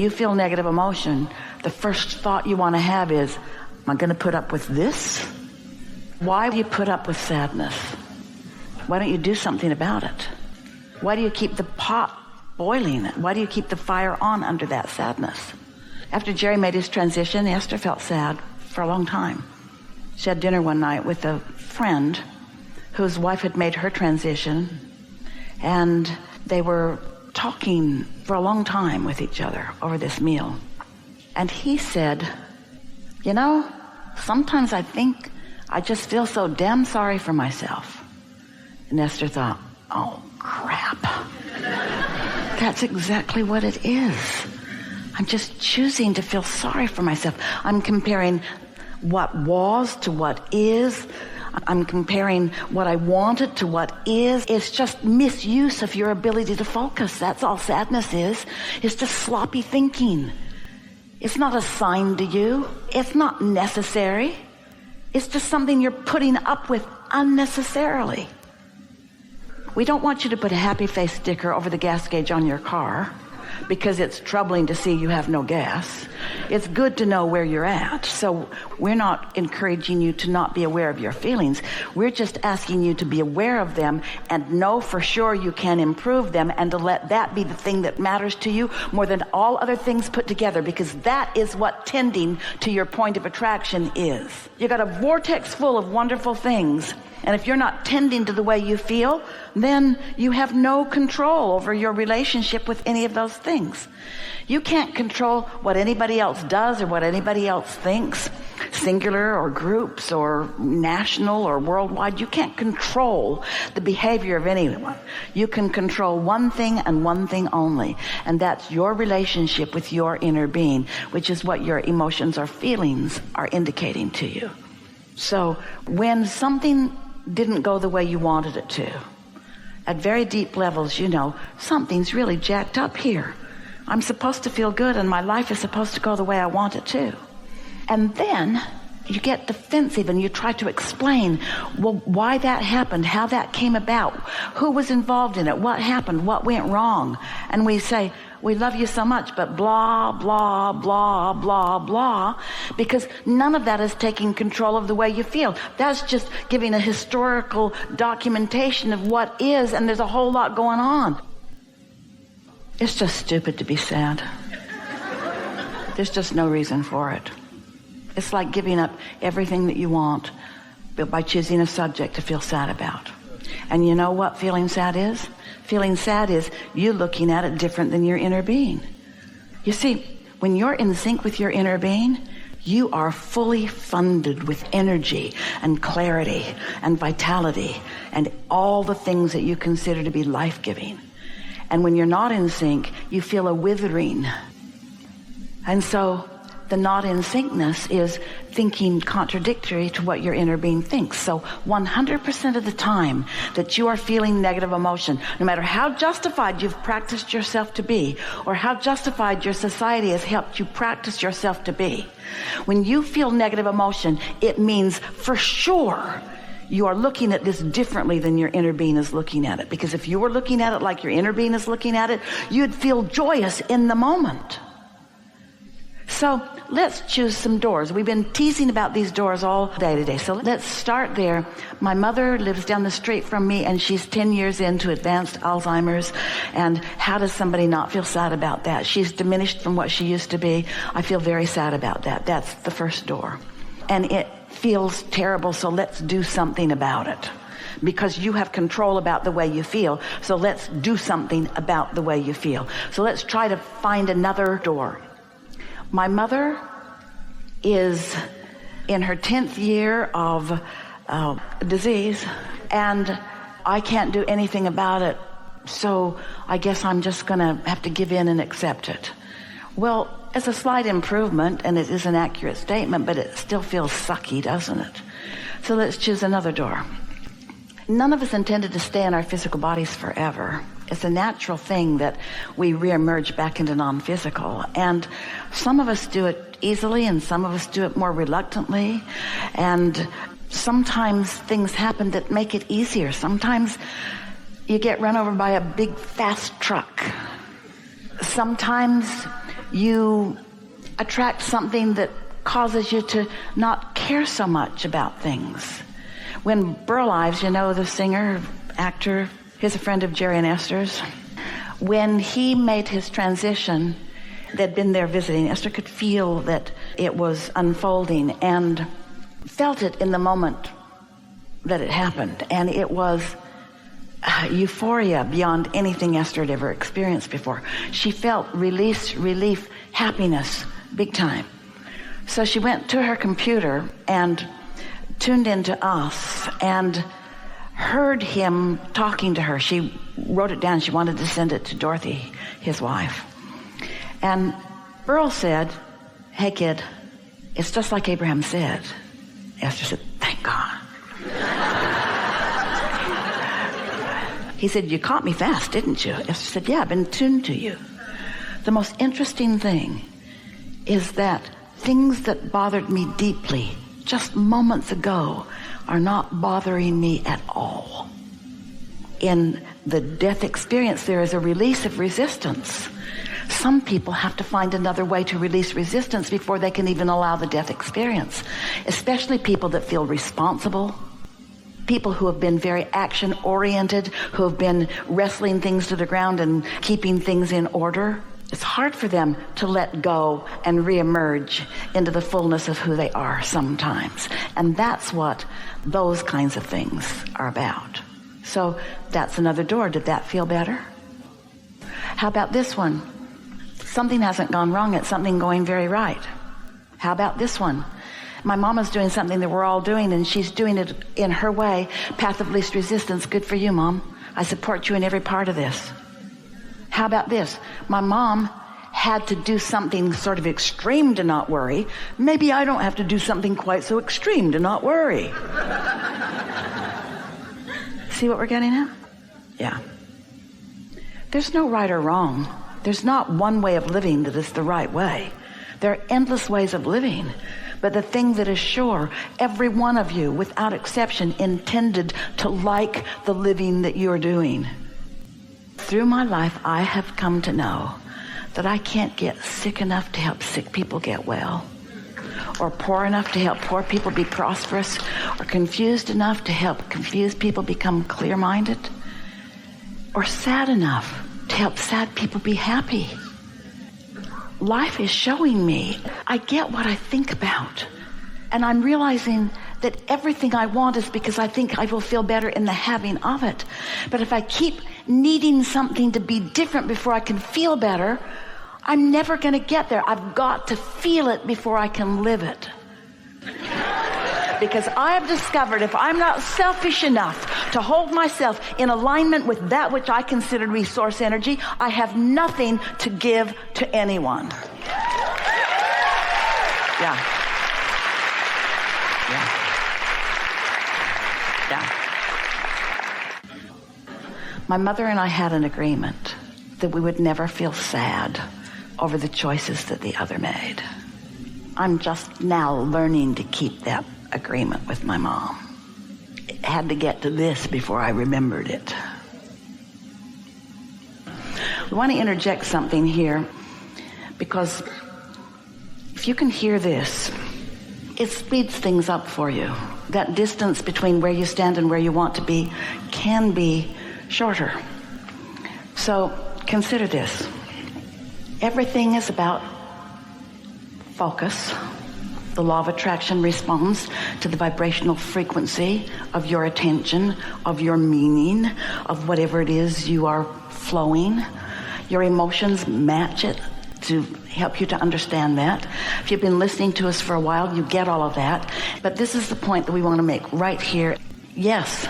you feel negative emotion, the first thought you want to have is, am I going to put up with this? Why do you put up with sadness? Why don't you do something about it? Why do you keep the pot boiling? Why do you keep the fire on under that sadness? After Jerry made his transition, Esther felt sad for a long time. She had dinner one night with a friend whose wife had made her transition, and they were talking for a long time with each other over this meal. And he said, you know, sometimes I think I just feel so damn sorry for myself. And Esther thought, oh, crap. That's exactly what it is. I'm just choosing to feel sorry for myself. I'm comparing what was to what is. I'm comparing what I wanted to what is. It's just misuse of your ability to focus. That's all sadness is. It's just sloppy thinking. It's not assigned to you. It's not necessary. It's just something you're putting up with unnecessarily. We don't want you to put a happy face sticker over the gas gauge on your car because it's troubling to see you have no gas. It's good to know where you're at. So we're not encouraging you to not be aware of your feelings. We're just asking you to be aware of them and know for sure you can improve them, and to let that be the thing that matters to you more than all other things put together, because that is what tending to your point of attraction is. You got a vortex full of wonderful things, and if you're not tending to the way you feel, then you have no control over your relationship with any of those things. You can't control what anybody else does or what anybody else thinks, singular or groups or national or worldwide. You can't control the behavior of anyone. You can control one thing and one thing only, and that's your relationship with your inner being, which is what your emotions or feelings are indicating to you. So when something didn't go the way you wanted it to, at very deep levels, you know, something's really jacked up here. I'm supposed to feel good, and my life is supposed to go the way I want it to. And then you get defensive and you try to explain, well, why that happened, how that came about, who was involved in it, what happened, what went wrong. And we say, we love you so much, but blah, blah, blah, blah, blah, because none of that is taking control of the way you feel. That's just giving a historical documentation of what is, and there's a whole lot going on. It's just stupid to be sad. There's just no reason for it. It's like giving up everything that you want by choosing a subject to feel sad about. And you know what feeling sad is? Feeling sad is you looking at it different than your inner being. You see, when you're in sync with your inner being, you are fully funded with energy and clarity and vitality and all the things that you consider to be life-giving. And when you're not in sync, you feel a withering. And so the not in syncness is thinking contradictory to what your inner being thinks. So 100% of the time that you are feeling negative emotion, no matter how justified you've practiced yourself to be, or how justified your society has helped you practice yourself to be, when you feel negative emotion, it means for sure you are looking at this differently than your inner being is looking at it. Because if you were looking at it like your inner being is looking at it, you'd feel joyous in the moment. So let's choose some doors. We've been teasing about these doors all day today. So let's start there. My mother lives down the street from me, and she's 10 years into advanced Alzheimer's. And how does somebody not feel sad about that? She's diminished from what she used to be. I feel very sad about that. That's the first door. And it feels terrible, so let's do something about it. Because you have control about the way you feel, so let's do something about the way you feel. So let's try to find another door. My mother is in her 10th year of disease, and I can't do anything about it, so I guess I'm just going to have to give in and accept it. Well, it's a slight improvement, and it is an accurate statement, but it still feels sucky, doesn't it? So let's choose another door. None of us intended to stay in our physical bodies forever. It's a natural thing that we reemerge back into non-physical. And some of us do it easily, and some of us do it more reluctantly. And sometimes things happen that make it easier. Sometimes you get run over by a big, fast truck. Sometimes you attract something that causes you to not care so much about things. When Burl Ives, you know, the singer, actor, he's a friend of Jerry and Esther's. When he made his transition, they'd been there visiting. Esther could feel that it was unfolding and felt it in the moment that it happened. And it was euphoria beyond anything Esther had ever experienced before. She felt release, relief, happiness, big time. So she went to her computer and tuned into us and heard him talking to her. She wrote it down. She wanted to send it to Dorothy, his wife. And Burl said, "Hey, kid, it's just like Abraham said." Esther said, "Thank God." He said, "You caught me fast, didn't you?" Esther said, "Yeah, I've been tuned to you." The most interesting thing is that things that bothered me deeply just moments ago are not bothering me at all. In the death experience, there is a release of resistance. Some people have to find another way to release resistance before they can even allow the death experience, especially people that feel responsible, people who have been very action-oriented, who have been wrestling things to the ground and keeping things in order. It's hard for them to let go and reemerge into the fullness of who they are sometimes. And that's what those kinds of things are about. So that's another door. Did that feel better? How about this one? Something hasn't gone wrong. It's something going very right. How about this one? My mama's doing something that we're all doing, and she's doing it in her way. Path of least resistance. Good for you, Mom. I support you in every part of this. How about this? My mom had to do something sort of extreme to not worry. Maybe I don't have to do something quite so extreme to not worry. See what we're getting at? Yeah. There's no right or wrong. There's not one way of living that is the right way. There are endless ways of living. But the thing that is sure, every one of you, without exception, intended to like the living that you're doing. Through my life, I have come to know that I can't get sick enough to help sick people get well, or poor enough to help poor people be prosperous, or confused enough to help confused people become clear-minded, or sad enough to help sad people be happy. Life is showing me I get what I think about, and I'm realizing that everything I want is because I think I will feel better in the having of it. But if I keep needing something to be different before I can feel better, I'm never going to get there. I've got to feel it before I can live it. Because I have discovered if I'm not selfish enough to hold myself in alignment with that which I consider resource energy, I have nothing to give to anyone. Yeah. My mother and I had an agreement that we would never feel sad over the choices that the other made. I'm just now learning to keep that agreement with my mom. It had to get to this before I remembered it. We want to interject something here, because if you can hear this, it speeds things up for you. That distance between where you stand and where you want to be can be shorter. So consider this. Everything is about focus. The law of attraction responds to the vibrational frequency of your attention, of your meaning, of whatever it is you are flowing. Your emotions match it to help you to understand that. If you've been listening to us for a while, you get all of that. But this is the point that we want to make right here. Yes,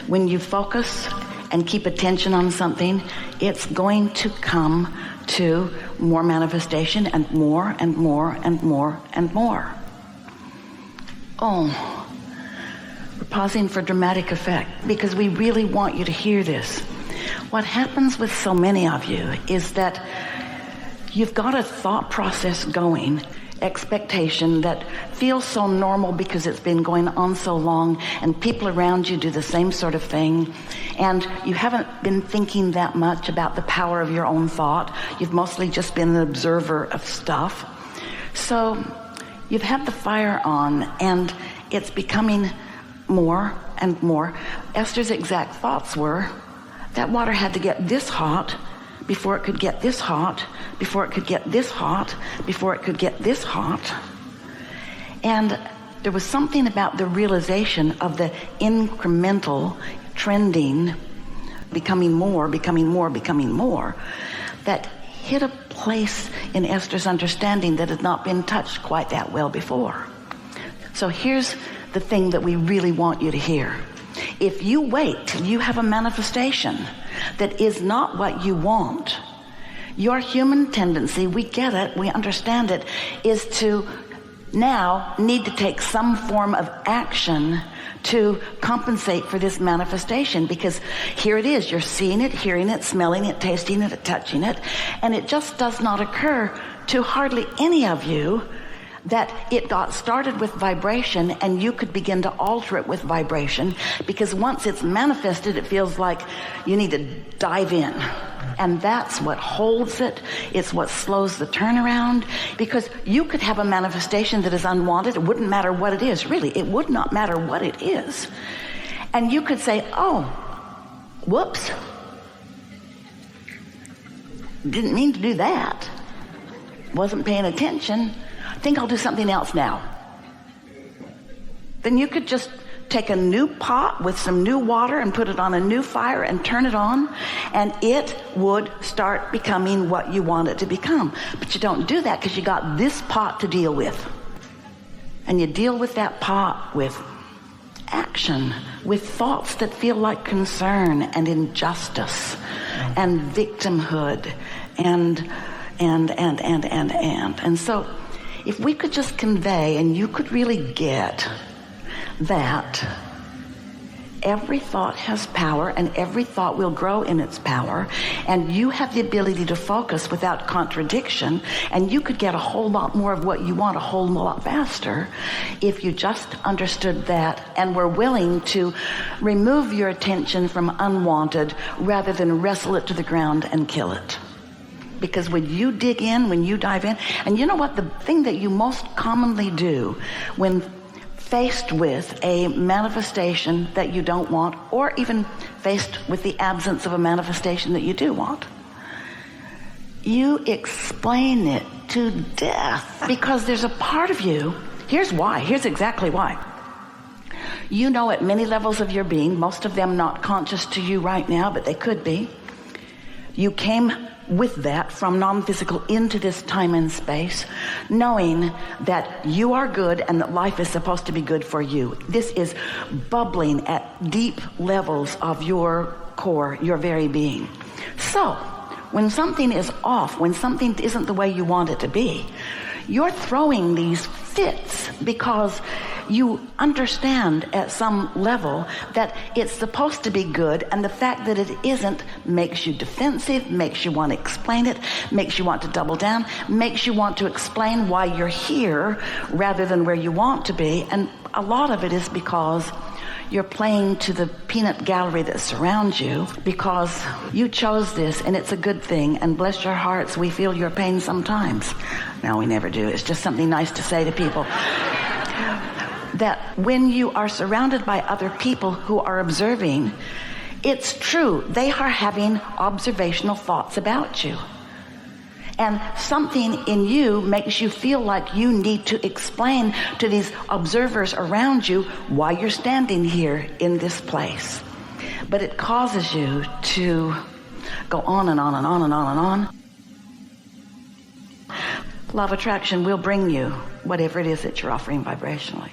when you focus and keep attention on something, it's going to come to more manifestation and more and more and more and more. Oh, we're pausing for dramatic effect because we really want you to hear this. What happens with so many of you is that you've got a thought process going expectation that feels so normal because it's been going on so long and people around you do the same sort of thing, and you haven't been thinking that much about the power of your own thought. You've mostly just been an observer of stuff. So you've had the fire on and it's becoming more and more. Esther's exact thoughts were, that water had to get this hot before it could get this hot, before it could get this hot, before it could get this hot. And there was something about the realization of the incremental trending, becoming more, that hit a place in Esther's understanding that had not been touched quite that well before. So here's the thing that we really want you to hear. If you wait till you have a manifestation that is not what you want, your human tendency, we get it, we understand it, is to now need to take some form of action to compensate for this manifestation, because here it is, you're seeing it, hearing it, smelling it, tasting it, touching it, and it just does not occur to hardly any of you that it got started with vibration and you could begin to alter it with vibration, because once it's manifested, it feels like you need to dive in. And that's what holds it. It's what slows the turnaround, because you could have a manifestation that is unwanted. It wouldn't matter what it is, really. It would not matter what it is. And you could say, oh, whoops. Didn't mean to do that. Wasn't paying attention. I think I'll do something else now. Then you could just take a new pot with some new water and put it on a new fire and turn it on, and it would start becoming what you want it to become. But you don't do that because you got this pot to deal with. And you deal with that pot with action, with thoughts that feel like concern and injustice and victimhood and so if we could just convey, and you could really get that every thought has power and every thought will grow in its power, and you have the ability to focus without contradiction, and you could get a whole lot more of what you want a whole lot faster if you just understood that and were willing to remove your attention from unwanted rather than wrestle it to the ground and kill it. Because when you dig in, when you dive in, and you know what, the thing that you most commonly do when faced with a manifestation that you don't want, or even faced with the absence of a manifestation that you do want, you explain it to death. Because there's a part of you, here's why, here's exactly why. You know, at many levels of your being, most of them not conscious to you right now, but they could be, you came with that from non-physical into this time and space, knowing that you are good and that life is supposed to be good for you. This is bubbling at deep levels of your core, your very being. So when something is off, when something isn't the way you want it to be, you're throwing these fits because you understand at some level that it's supposed to be good, and the fact that it isn't makes you defensive, makes you want to explain it, makes you want to double down, makes you want to explain why you're here rather than where you want to be. And a lot of it is because you're playing to the peanut gallery that surrounds you, because you chose this and it's a good thing, and bless your hearts, we feel your pain sometimes. No, we never do. It's just something nice to say to people. That when you are surrounded by other people who are observing, it's true, they are having observational thoughts about you. And something in you makes you feel like you need to explain to these observers around you why you're standing here in this place. But it causes you to go on and on and on and on and on. Law of attraction will bring you whatever it is that you're offering vibrationally.